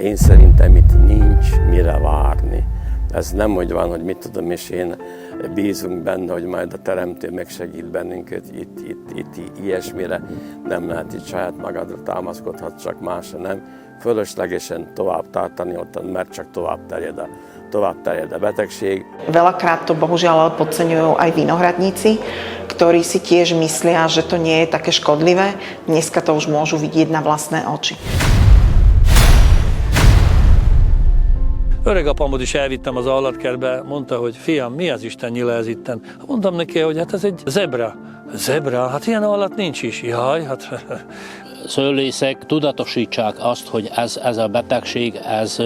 Én szerintem itt nincs mire várni. Ez nem úgy van, hogy mit tudom és én bízunk benne, hogy majd a Teremtő megsegít bennünket itt ilyesmire. Nem lehet itt saját magadra támaszkodhat, csak másra nem. Fölöslegesen tovább tartani ottan, mert csak tovább terjed a betegség. Veľakrát to bohužiaľ podceňujú aj vinohradníci, ktorí si tiež myslia, že to nie je také škodlivé. Dneska to už môžu vidieť na vlastné oči. Öregapamot is elvittem az állatkertbe, mondta, hogy fiam, mi az Isten nyila ez itten? Mondtam neki, hogy hát ez egy zebra. Zebra? Hát ilyen állat nincs is. Jaj, hát... Szőlészek tudatosítsák azt, hogy ez a betegség, ez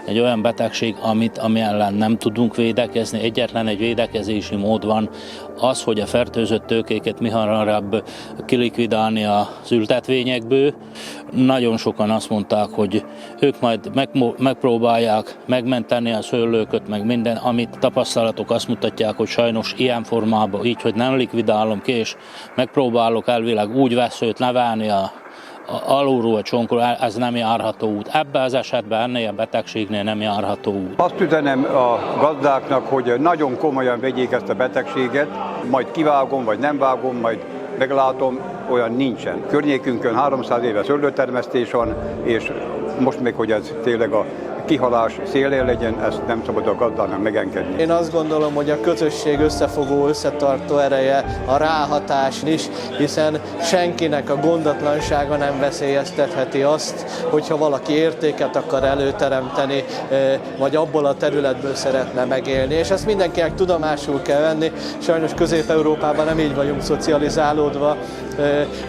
egy olyan betegség, ami ellen nem tudunk védekezni. Egyetlen egy védekezési mód van, az, hogy a fertőzött tőkéket mihamarabb kilikvidálni az ültetvényekből. Nagyon sokan azt mondták, hogy ők majd megpróbálják megmenteni a szőlőköt, meg minden, amit tapasztalatok azt mutatják, hogy sajnos ilyen formában, így, hogy nem likvidálom ki, és megpróbálok elvileg úgy veszőt nevelni alulról a csonkról, ez nem járható út. Ebben az esetben ennél a betegségnél nem járható út. Azt üzenem a gazdáknak, hogy nagyon komolyan vegyék ezt a betegséget, majd kivágom, vagy nem vágom, majd meglátom, olyan nincsen. Környékünkön 300 éve szőlőtermesztés van, és most még, hogy ez tényleg a kihalás szélén legyen, ezt nem szabad a gazdának megengedni. Én azt gondolom, hogy a közösség összefogó, összetartó ereje, a ráhatás is, hiszen senkinek a gondatlansága nem veszélyeztetheti azt, hogyha valaki értéket akar előteremteni, vagy abból a területből szeretne megélni. És ezt mindenkinek tudomásul kell venni. Sajnos Közép-Európában nem így vagyunk szocializálódva,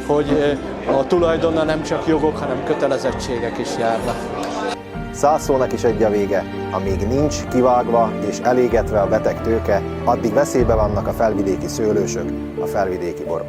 hogy a tulajdonnal nem csak jogok, hanem kötelezettségek is járnak. 100 szónak is egy a vége, amíg nincs kivágva és elégetve a beteg tőke, addig veszélybe vannak a felvidéki szőlősök, a felvidéki borok.